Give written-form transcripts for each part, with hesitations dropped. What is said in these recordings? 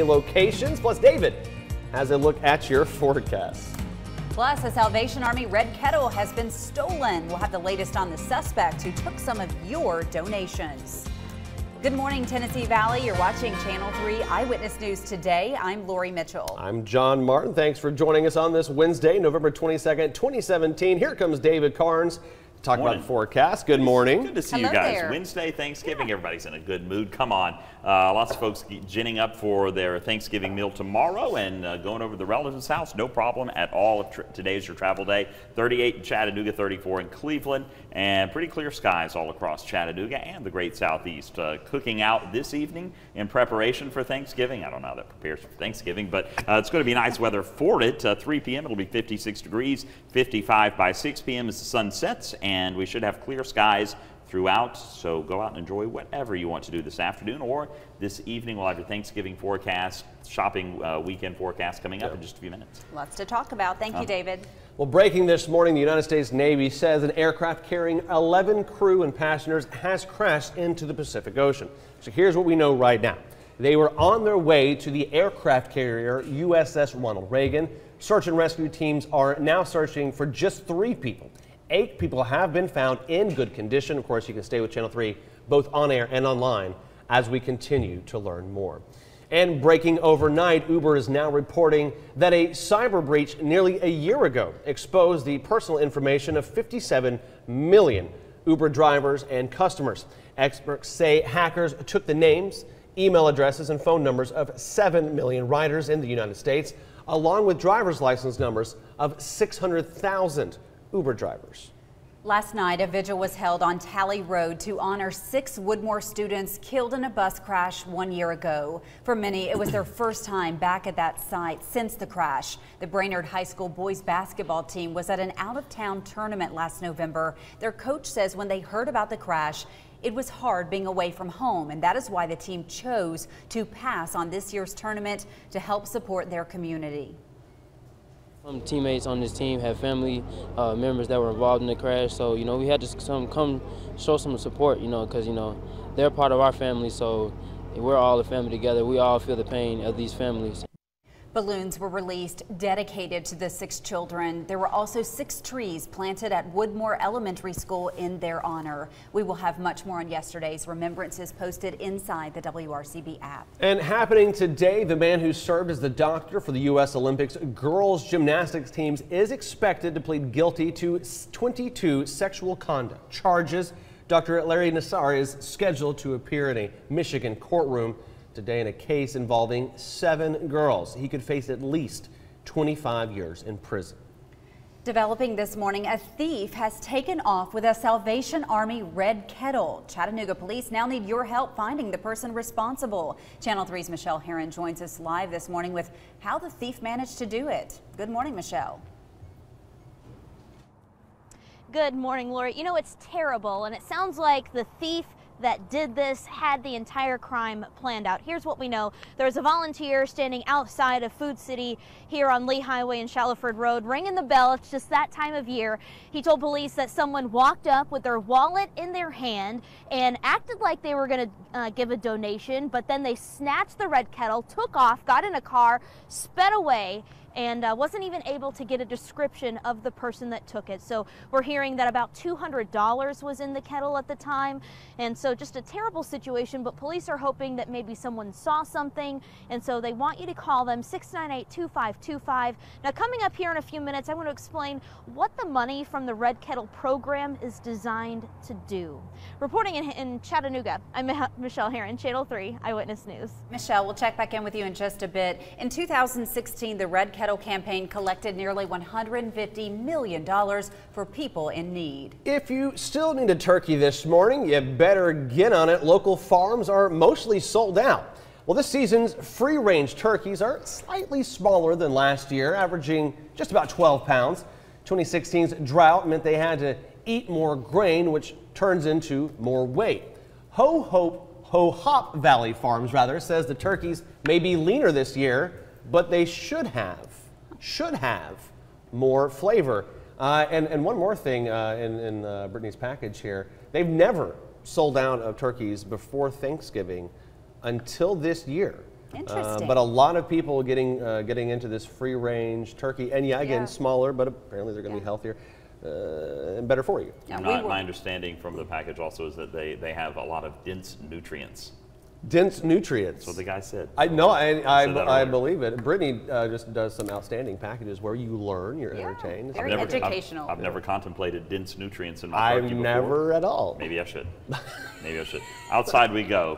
Locations, plus David has a look at your forecast. Plus, a Salvation Army red kettle has been stolen. We'll have the latest on the suspect who took some of your donations. Good morning, Tennessee Valley. You're watching Channel 3 Eyewitness News today. I'm Lori Mitchell. I'm John Martin. Thanks for joining us on this Wednesday, November 22nd, 2017. Here comes David Carnes. Talk about the forecast. Good morning. Good to see you guys. Wednesday, Thanksgiving. Everybody's in a good mood. Come on. Lots of folks ginning up for their Thanksgiving meal tomorrow and going over to the relative's house. No problem at all if today's your travel day. 38 in Chattanooga, 34 in Cleveland, and pretty clear skies all across Chattanooga and the great southeast. Cooking out this evening in preparation for Thanksgiving. I don't know how that prepares for Thanksgiving, but it's going to be nice weather for it. 3 p.m. it'll be 56 degrees, 55 by 6 p.m. as the sun sets, and we should have clear skies throughout, so go out and enjoy whatever you want to do this afternoon or this evening. We'll have your Thanksgiving forecast, shopping weekend forecast coming up in just a few minutes. Lots to talk about. Thank you, David. Well, breaking this morning, the United States Navy says an aircraft carrying 11 crew and passengers has crashed into the Pacific Ocean. So here's what we know right now. They were on their way to the aircraft carrier USS Ronald Reagan. Search and rescue teams are now searching for just 3 people. 8 people have been found in good condition. Of course, you can stay with Channel 3 both on air and online as we continue to learn more. And breaking overnight, Uber is now reporting that a cyber breach nearly a year ago exposed the personal information of 57 million Uber drivers and customers. Experts say hackers took the names, email addresses, and phone numbers of 7 million riders in the United States, along with driver's license numbers of 600,000 Uber drivers. Last night, a vigil was held on Talley Road to honor 6 Woodmore students killed in a bus crash 1 year ago. For many, it was their first time back at that site since the crash. The Brainerd High School boys basketball team was at an out-of-town tournament last November. Their coach says when they heard about the crash, it was hard being away from home, and that is why the team chose to pass on this year's tournament to help support their community. Some teammates on this team have family members that were involved in the crash, so we had to come show some support, because they're part of our family, so we're all a family together. We all feel the pain of these families. Balloons were released dedicated to the 6 children. There were also 6 trees planted at Woodmore Elementary School in their honor. We will have much more on yesterday's remembrances posted inside the WRCB app. And happening today, the man who served as the doctor for the U.S. Olympics girls gymnastics teams is expected to plead guilty to 22 sexual conduct charges. Dr. Larry Nassar is scheduled to appear in a Michigan courtroom today in a case involving 7 girls. He could face at least 25 years in prison. Developing this morning, a thief has taken off with a Salvation Army red kettle. Chattanooga police now need your help finding the person responsible. Channel 3's Michelle Herron joins us live this morning with how the thief managed to do it. Good morning, Michelle. Good morning, Lori. It's terrible, and it sounds like the thief that did this had the entire crime planned out. Here's what we know. There's a volunteer standing outside of Food City here on Lee Highway and Shallowford Road, ringing the bell. It's just that time of year. He told police that someone walked up with their wallet in their hand and acted like they were going to give a donation, but then they snatched the red kettle, took off, got in a car, sped away, and wasn't even able to get a description of the person that took it. So we're hearing that about $200 was in the kettle at the time. And so just a terrible situation, but police are hoping that maybe someone saw something. And so they want you to call them 698-2525. Now coming up here in a few minutes, I want to explain what the money from the Red Kettle program is designed to do. Reporting in Chattanooga, I'm Michelle Herron, Channel 3 Eyewitness News. Michelle, we'll check back in with you in just a bit. In 2016, the Red Kettle campaign collected nearly $150 million for people in need. If you still need a turkey this morning, you better get on it. Local farms are mostly sold out. Well, this season's free-range turkeys are slightly smaller than last year, averaging just about 12 pounds. 2016's drought meant they had to eat more grain, which turns into more weight. Ho-Hop Valley Farms, says the turkeys may be leaner this year, but they should have more flavor. And one more thing in Brittany's package here, they've never sold out of turkeys before Thanksgiving until this year. Interesting. But a lot of people getting into this free range turkey, and again, smaller, but apparently they're going to be healthier and better for you. Yeah, My understanding from the package also is that they have a lot of dense nutrients. Dense nutrients. That's what the guy said. I that earlier. believe it. Brittany just does some outstanding packages where you learn, you're entertained. Very educational. I've never contemplated dense nutrients in my turkey before. Never at all. Maybe I should. Maybe I should. Outside we go.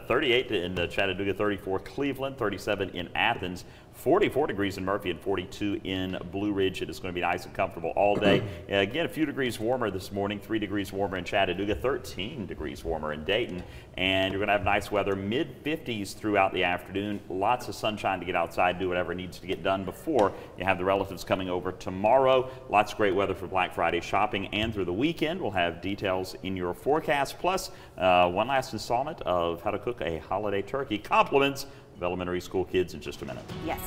38 in Chattanooga, 34 Cleveland, 37 in Athens, 44 degrees in Murphy, and 42 in Blue Ridge. It is going to be nice and comfortable all day. Again, a few degrees warmer this morning, 3 degrees warmer in Chattanooga, 13 degrees warmer in Dayton. And you're going to have nice weather, mid-50s throughout the afternoon. Lots of sunshine to get outside, do whatever needs to get done before you have the relatives coming over tomorrow. Lots of great weather for Black Friday shopping and through the weekend. We'll have details in your forecast, plus one last installment of how to cook a holiday turkey. Compliments of elementary school kids in just a minute. Yes.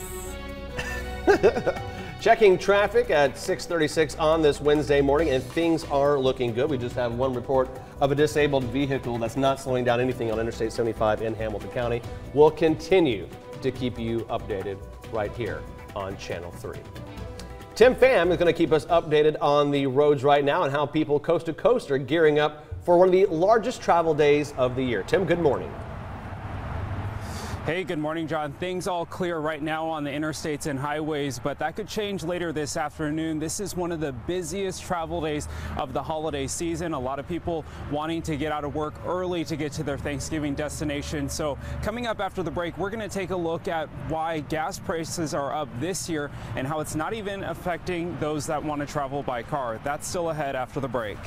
Checking traffic at 6:36 on this Wednesday morning, and things are looking good. We just have one report of a disabled vehicle that's not slowing down anything on Interstate 75 in Hamilton County. We'll continue to keep you updated right here on Channel 3. Tim Pham is going to keep us updated on the roads right now and how people coast to coast are gearing up for one of the largest travel days of the year. Tim, good morning. Hey, good morning, John. Things all clear right now on the interstates and highways, but that could change later this afternoon. This is one of the busiest travel days of the holiday season. A lot of people wanting to get out of work early to get to their Thanksgiving destination. So coming up after the break, we're going to take a look at why gas prices are up this year and how it's not even affecting those that want to travel by car. That's still ahead after the break.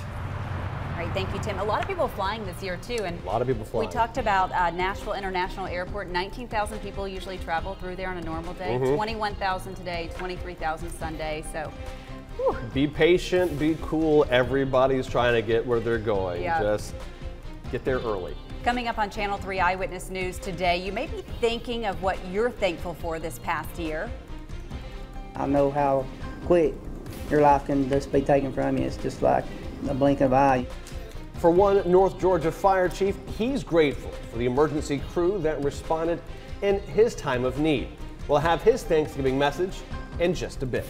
All right, thank you, Tim. A lot of people flying this year, too. And a lot of people flying. We talked about Nashville International Airport. 19,000 people usually travel through there on a normal day. 21,000 today, 23,000 Sunday. So, whew. Be patient, be cool. Everybody's trying to get where they're going. Yeah. Just get there early. Coming up on Channel 3 Eyewitness News today, you may be thinking of what you're thankful for this past year. I know how quick your life can just be taken from you. It's just like a blink of an eye. For one North Georgia fire chief, he's grateful for the emergency crew that responded in his time of need. We'll have his Thanksgiving message in just a bit.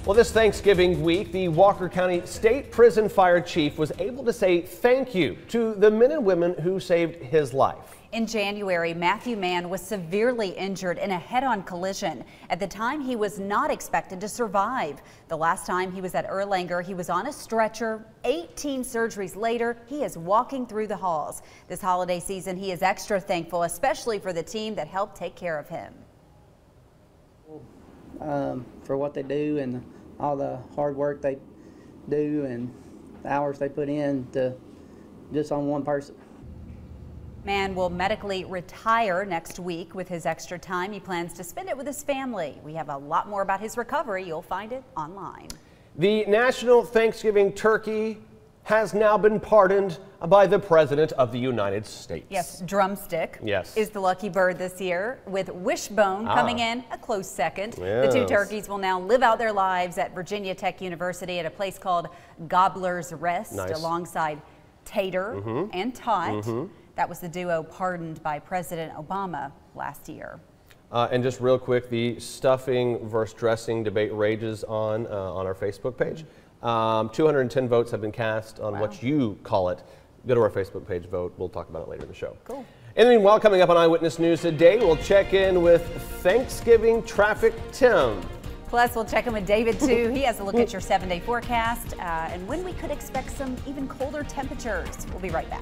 Well, this Thanksgiving week, the Walker County State Prison Fire Chief was able to say thank you to the men and women who saved his life. In January, Matthew Mann was severely injured in a head-on collision. At the time, he was not expected to survive. The last time he was at Erlanger, he was on a stretcher. 18 surgeries later, he is walking through the halls. This holiday season, he is extra thankful, especially for the team that helped take care of him. For what they do and all the hard work they do and the hours they put in to just on one person. Mann will medically retire next week. With his extra time, he plans to spend it with his family. We have a lot more about his recovery. You'll find it online. The National Thanksgiving Turkey has now been pardoned by the President of the United States. Yes, Drumstick is the lucky bird this year, with Wishbone coming in a close second. Yes. The two turkeys will now live out their lives at Virginia Tech University at a place called Gobbler's Rest, alongside Tater and Tot. That was the duo pardoned by President Obama last year. And just real quick, the stuffing versus dressing debate rages on our Facebook page. 210 votes have been cast on what you call it. Go to our Facebook page, vote. We'll talk about it later in the show. Cool. And meanwhile, coming up on Eyewitness News today, we'll check in with Thanksgiving Traffic Tim. Plus, we'll check in with David, too. He has a look at your 7-day forecast and when we could expect some even colder temperatures. We'll be right back.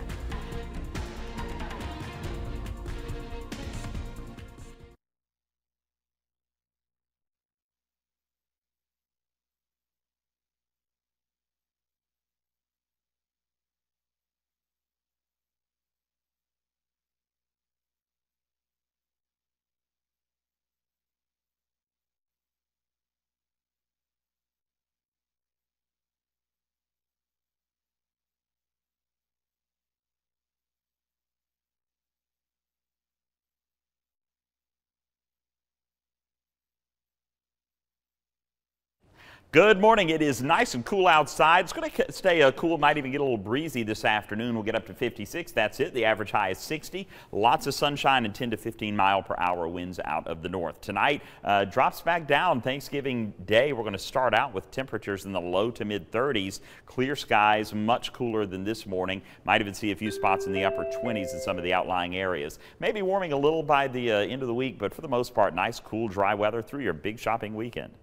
Good morning. It is nice and cool outside. It's going to stay cool. Might even get a little breezy this afternoon. We'll get up to 56. That's it. The average high is 60. Lots of sunshine and 10 to 15 mile-per-hour winds out of the north. Tonight drops back down. Thanksgiving Day, we're going to start out with temperatures in the low to mid 30s. Clear skies, much cooler than this morning. Might even see a few spots in the upper 20s in some of the outlying areas. Maybe warming a little by the end of the week, but for the most part, nice, cool, dry weather through your big shopping weekend.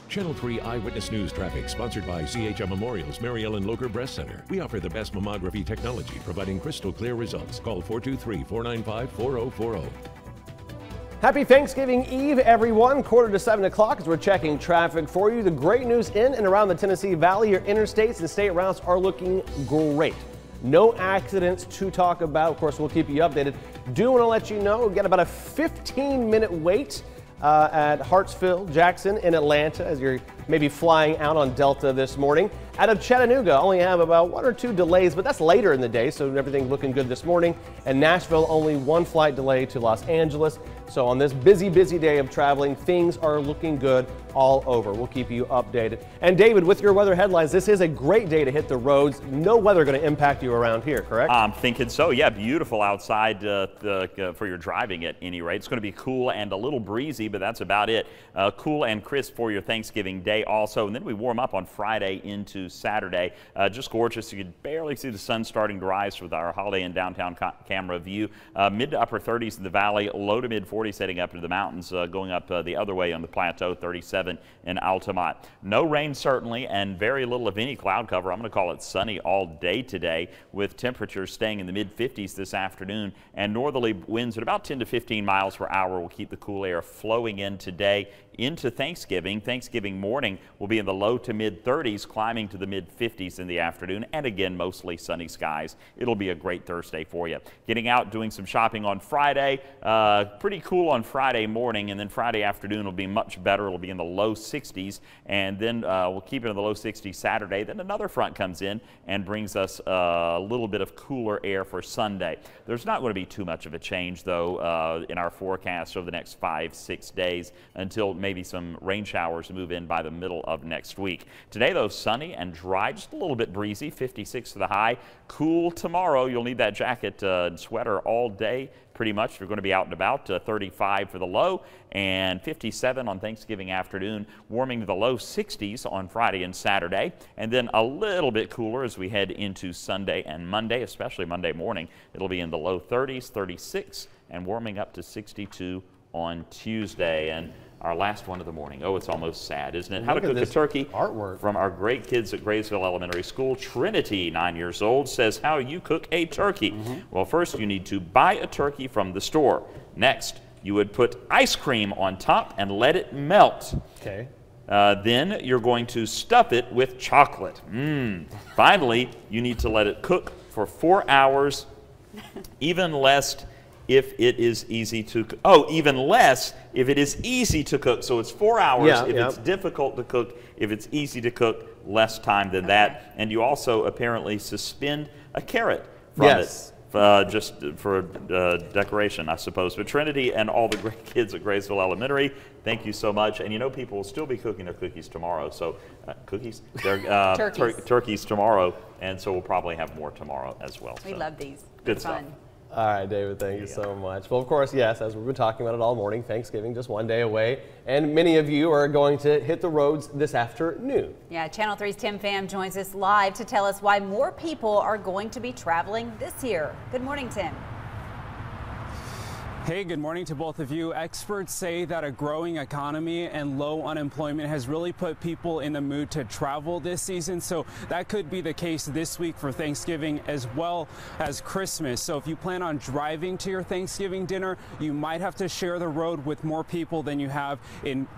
Channel 3 Eyewitness News traffic, sponsored by CHM Memorial's Mary Ellen Locher Breast Center. We offer the best mammography technology, providing crystal clear results. Call 423-495-4040. Happy Thanksgiving Eve, everyone. 6:45 as we're checking traffic for you. The great news in and around the Tennessee Valley, your interstates and state routes are looking great. No accidents to talk about. Of course, we'll keep you updated. Do want to let you know, we've got about a 15-minute wait at Hartsville, Jackson in Atlanta as you're maybe flying out on Delta this morning. Out of Chattanooga, only have about 1 or 2 delays, but that's later in the day, so everything looking good this morning. And Nashville, only 1 flight delay to Los Angeles. So on this busy day of traveling, things are looking good all over. We'll keep you updated. And David, with your weather headlines, this is a great day to hit the roads. No weather going to impact you around here, correct? I'm thinking so. Yeah, beautiful outside for your driving at any rate. It's going to be cool and a little breezy, but that's about it. Cool and crisp for your Thanksgiving day also. And then we warm up on Friday into Saturday. Just gorgeous. You can barely see the sun starting to rise with our Holiday Inn downtown camera view. Mid to upper 30s in the valley, low to mid 40s heading up into the mountains, going up the other way on the plateau, 37 in Altamont. No rain certainly, and very little of any cloud cover. I'm going to call it sunny all day today, with temperatures staying in the mid 50s this afternoon, and northerly winds at about 10 to 15 miles per hour will keep the cool air flowing in today into Thanksgiving. Thanksgiving morning will be in the low to mid 30s, climbing to the mid 50s in the afternoon, and again mostly sunny skies. It'll be a great Thursday for you. Getting out, doing some shopping on Friday, pretty cool on Friday morning, and then Friday afternoon will be much better. It'll be in the low 60s, and then we'll keep it in the low 60s Saturday. Then another front comes in and brings us a little bit of cooler air for Sunday. There's not going to be too much of a change though in our forecast over the next 5-6 days until maybe some rain showers move in by the middle of next week. Today though, sunny and dry, just a little bit breezy, 56 to the high. Cool tomorrow. You'll need that jacket and sweater all day pretty much if you're going to be out and about. 35 for the low and 57 on Thanksgiving afternoon, warming to the low 60s on Friday and Saturday, and then a little bit cooler as we head into Sunday and Monday, especially Monday morning. It'll be in the low 30s, 36, and warming up to 62 on Tuesday. And our last one of the morning. Oh, it's almost sad, isn't it? How to cook a turkey artwork from our great kids at Graysville Elementary School. Trinity, 9 years old, says how you cook a turkey. Well, first you need to buy a turkey from the store. Next, you would put ice cream on top and let it melt. Okay. Then you're going to stuff it with chocolate. Finally, you need to let it cook for 4 hours, even less if it is easy to cook. Oh, even less if it is easy to cook. So it's 4 hours if it's difficult to cook. If it's easy to cook, less time than that. And you also apparently suspend a carrot from it. Just for decoration, I suppose. But Trinity and all the great kids at Graysville Elementary, thank you so much. And you know, people will still be cooking their cookies tomorrow. So cookies? They're, turkeys tomorrow. And so we'll probably have more tomorrow as well. We love these. Good stuff. Fun. All right, David, thank you so much. Well, of course, yes, as we've been talking about it all morning, Thanksgiving just one day away, and many of you are going to hit the roads this afternoon. Yeah, Channel 3's Tim Pham joins us live to tell us why more people are going to be traveling this year. Good morning, Tim. Hey, good morning to both of you. Experts say that a growing economy and low unemployment has really put people in the mood to travel this season. So that could be the case this week for Thanksgiving as well as Christmas. So if you plan on driving to your Thanksgiving dinner, you might have to share the road with more people than you have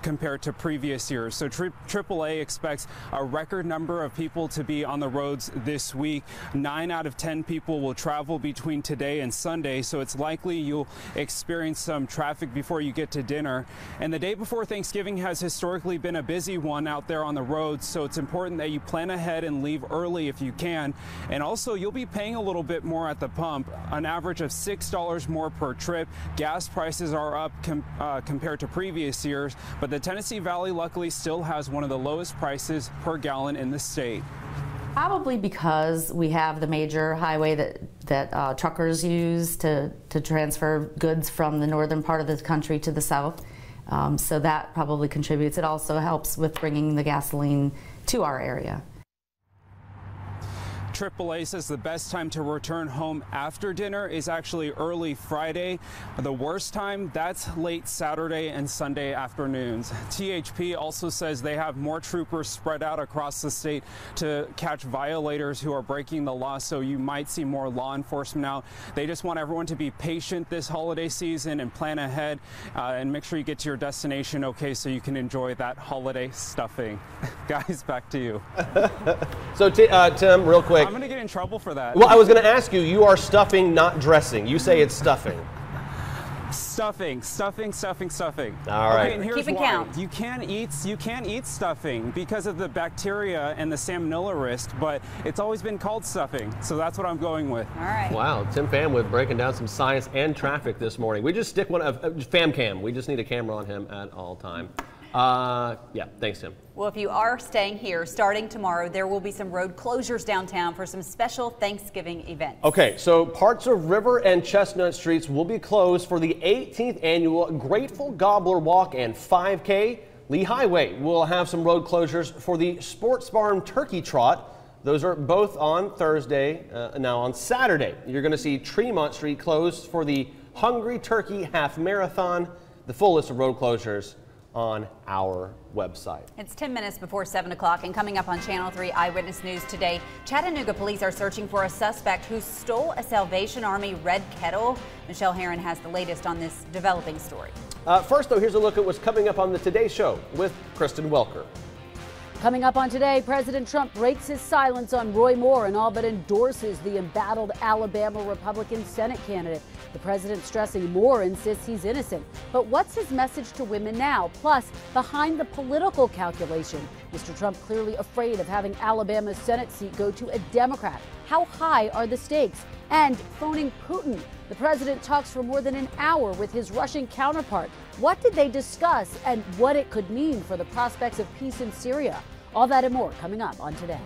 compared to previous years. So AAA expects a record number of people to be on the roads this week. 9 out of 10 people will travel between today and Sunday. So it's likely you'll experience some traffic before you get to dinner. And the day before Thanksgiving has historically been a busy one out there on the roads, so it's important that you plan ahead and leave early if you can. And also, you'll be paying a little bit more at the pump, an average of $6 more per trip. Gas prices are up compared to previous years, but the Tennessee Valley luckily still has one of the lowest prices per gallon in the state. Probably because we have the major highway that truckers use to transfer goods from the northern part of the country to the south. So that probably contributes. It also helps with bringing the gasoline to our area. AAA says the best time to return home after dinner is actually early Friday. The worst time, that's late Saturday and Sunday afternoons. THP also says they have more troopers spread out across the state to catch violators who are breaking the law, so you might see more law enforcement out. They just want everyone to be patient this holiday season and plan ahead and make sure you get to your destination okay so you can enjoy that holiday stuffing. Guys, back to you. So Tim, real quick. I'm going to get in trouble for that. Well, I was going to ask you, you are stuffing, not dressing. You say it's stuffing. Stuffing. All right. Okay, and here's Keeping why. count. You can't eat stuffing because of the bacteria and the salmonella risk, but it's always been called stuffing, so that's what I'm going with. All right. Wow, Tim Famwood breaking down some science and traffic this morning. We just stick one of FamCam. We just need a camera on him at all time. Yeah, thanks, Tim. Well, if you are staying here, starting tomorrow, there will be some road closures downtown for some special Thanksgiving events. Okay, so parts of River and Chestnut Streets will be closed for the 18th annual Grateful Gobbler Walk and 5K. Lee Highway will have some road closures for the Sports Farm Turkey Trot. Those are both on Thursday. Now on Saturday, you're going to see Tremont Street closed for the Hungry Turkey Half Marathon. The full list of road closures on our website. It's 10 minutes before 7 o'clock, and coming up on Channel 3 Eyewitness News today, Chattanooga police are searching for a suspect who stole a Salvation Army red kettle. Michelle Herron has the latest on this developing story. First, though, here's a look at what's coming up on the Today Show with Kristen Welker. Coming up on Today, President Trump breaks his silence on Roy Moore and all but endorses the embattled Alabama Republican Senate candidate. The president stressing Moore insists he's innocent. But what's his message to women now? Plus, behind the political calculation, Mr. Trump clearly afraid of having Alabama's Senate seat go to a Democrat. How high are the stakes? And phoning Putin. The president talks for more than an hour with his Russian counterpart. What did they discuss and what it could mean for the prospects of peace in Syria? All that and more coming up on Today.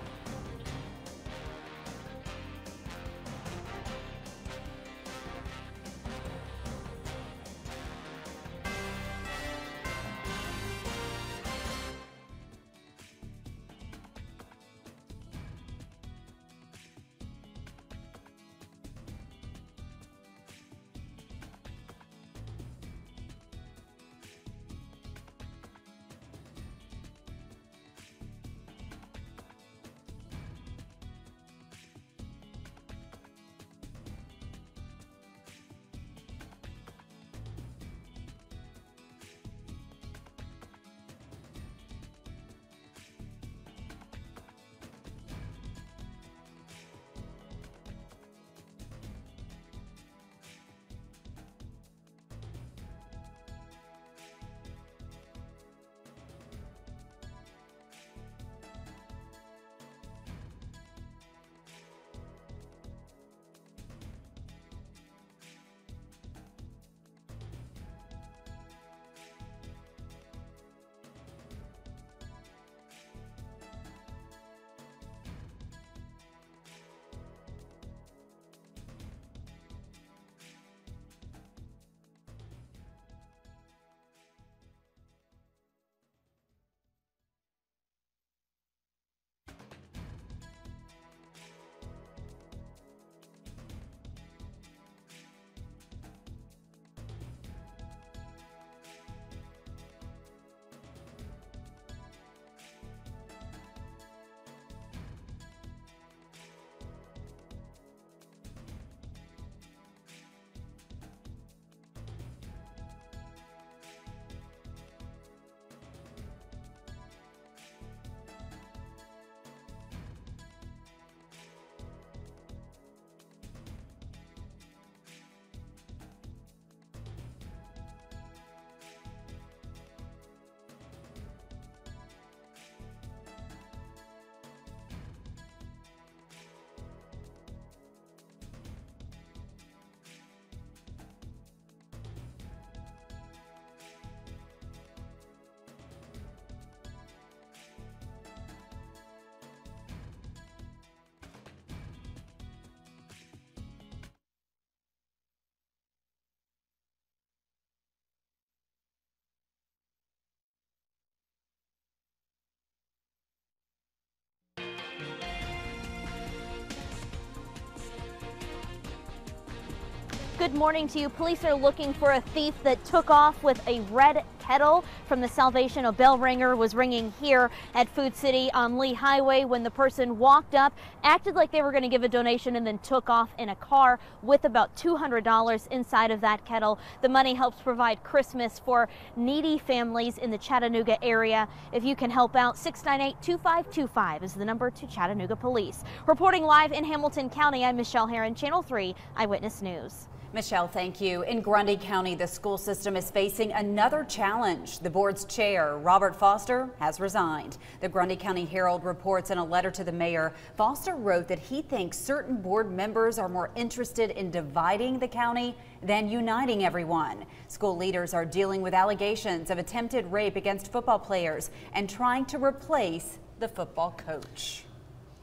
Good morning to you. Police are looking for a thief that took off with a red kettle from the Salvation. A bell ringer was ringing here at Food City on Lee Highway when the person walked up, acted like they were going to give a donation, and then took off in a car with about $200 inside of that kettle. The money helps provide Christmas for needy families in the Chattanooga area. If you can help out, 698-2525 is the number to Chattanooga Police. Reporting live in Hamilton County, I'm Michelle Herron, Channel 3 Eyewitness News. Michelle, thank you. In Grundy County, the school system is facing another challenge. The board's chair, Robert Foster, has resigned. The Grundy County Herald reports in a letter to the mayor, Foster wrote that he thinks certain board members are more interested in dividing the county than uniting everyone. School leaders are dealing with allegations of attempted rape against football players and trying to replace the football coach.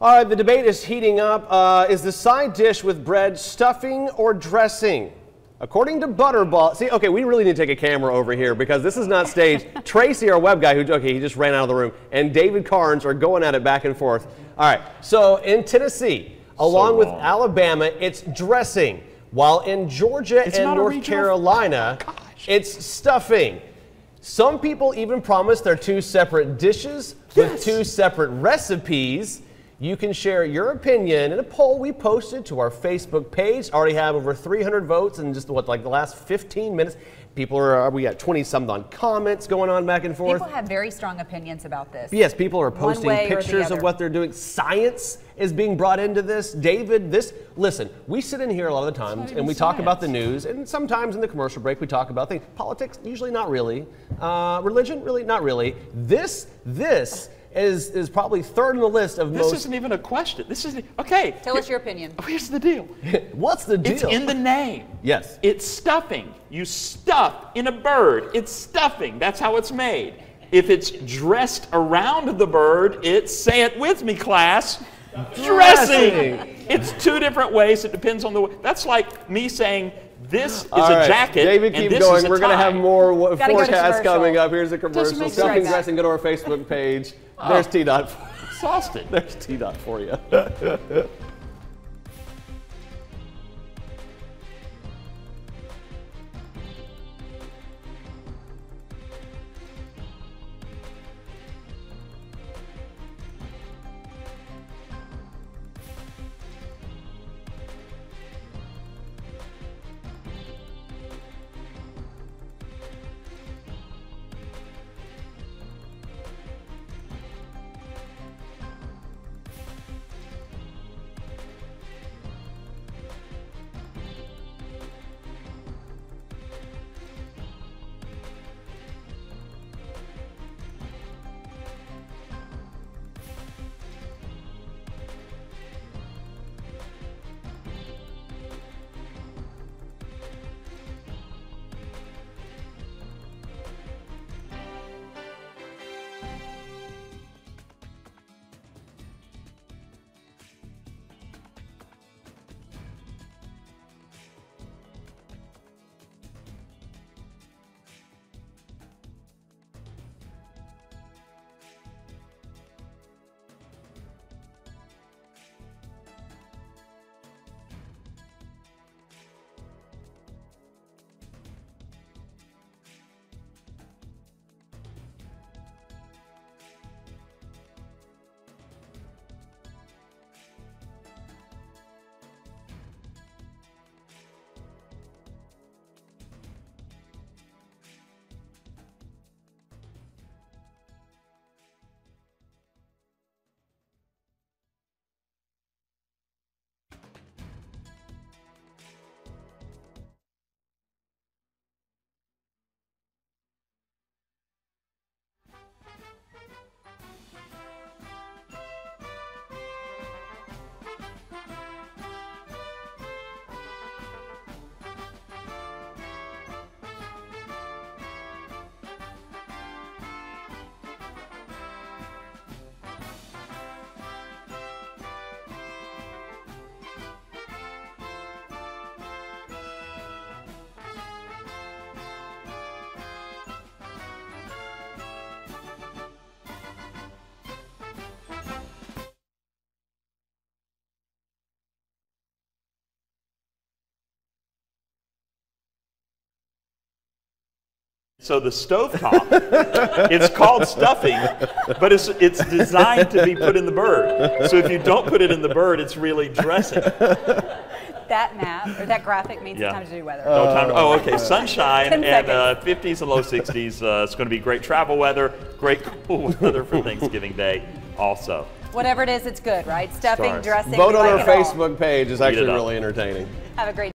All right, the debate is heating up. Is the side dish with bread stuffing or dressing? According to Butterball, see, okay, we really need to take a camera over here because this is not staged. Tracy, our web guy, he just ran out of the room, and David Carnes are going at it back and forth. All right, so in Tennessee, along with Alabama, it's dressing, while in Georgia and North Carolina, it's stuffing. Some people even promise they're two separate dishes with two separate recipes. You can share your opinion in a poll we posted to our Facebook page. Already have over 300 votes in just the last 15 minutes. People we got 20-something on comments going on back and forth. People have very strong opinions about this. Yes, people are posting pictures of what they're doing. Science is being brought into this. David, listen, we sit in here a lot of the times and we talk about the news, and sometimes in the commercial break we talk about things. Politics, usually not really. Religion, really not really. This is probably third on the list of most. This isn't even a question. This is okay. Tell us your opinion. Here's the deal. What's the deal? It's in the name. Yes. It's stuffing. You stuff in a bird. It's stuffing. That's how it's made. If it's dressed around the bird, it's, say it with me, class, dressing. It's two different ways. It depends on the way. That's like me saying, this is a jacket. David, keep going. We're going to have more forecasts coming up. Here's a commercial. Stuffing, dressing. Go to our Facebook page. There's T-Dot. Exhausted. There's T-Dot for you. So the stovetop, it's called stuffing, but it's designed to be put in the bird. So if you don't put it in the bird, it's really dressing. That map, or that graphic means it's time to do weather. Okay. Sunshine at 50s and low 60s. It's going to be great travel weather, great cool weather for Thanksgiving Day also. Whatever it is, it's good, right? Stuffing, dressing. Vote on our Facebook page. It's actually really entertaining. Have a great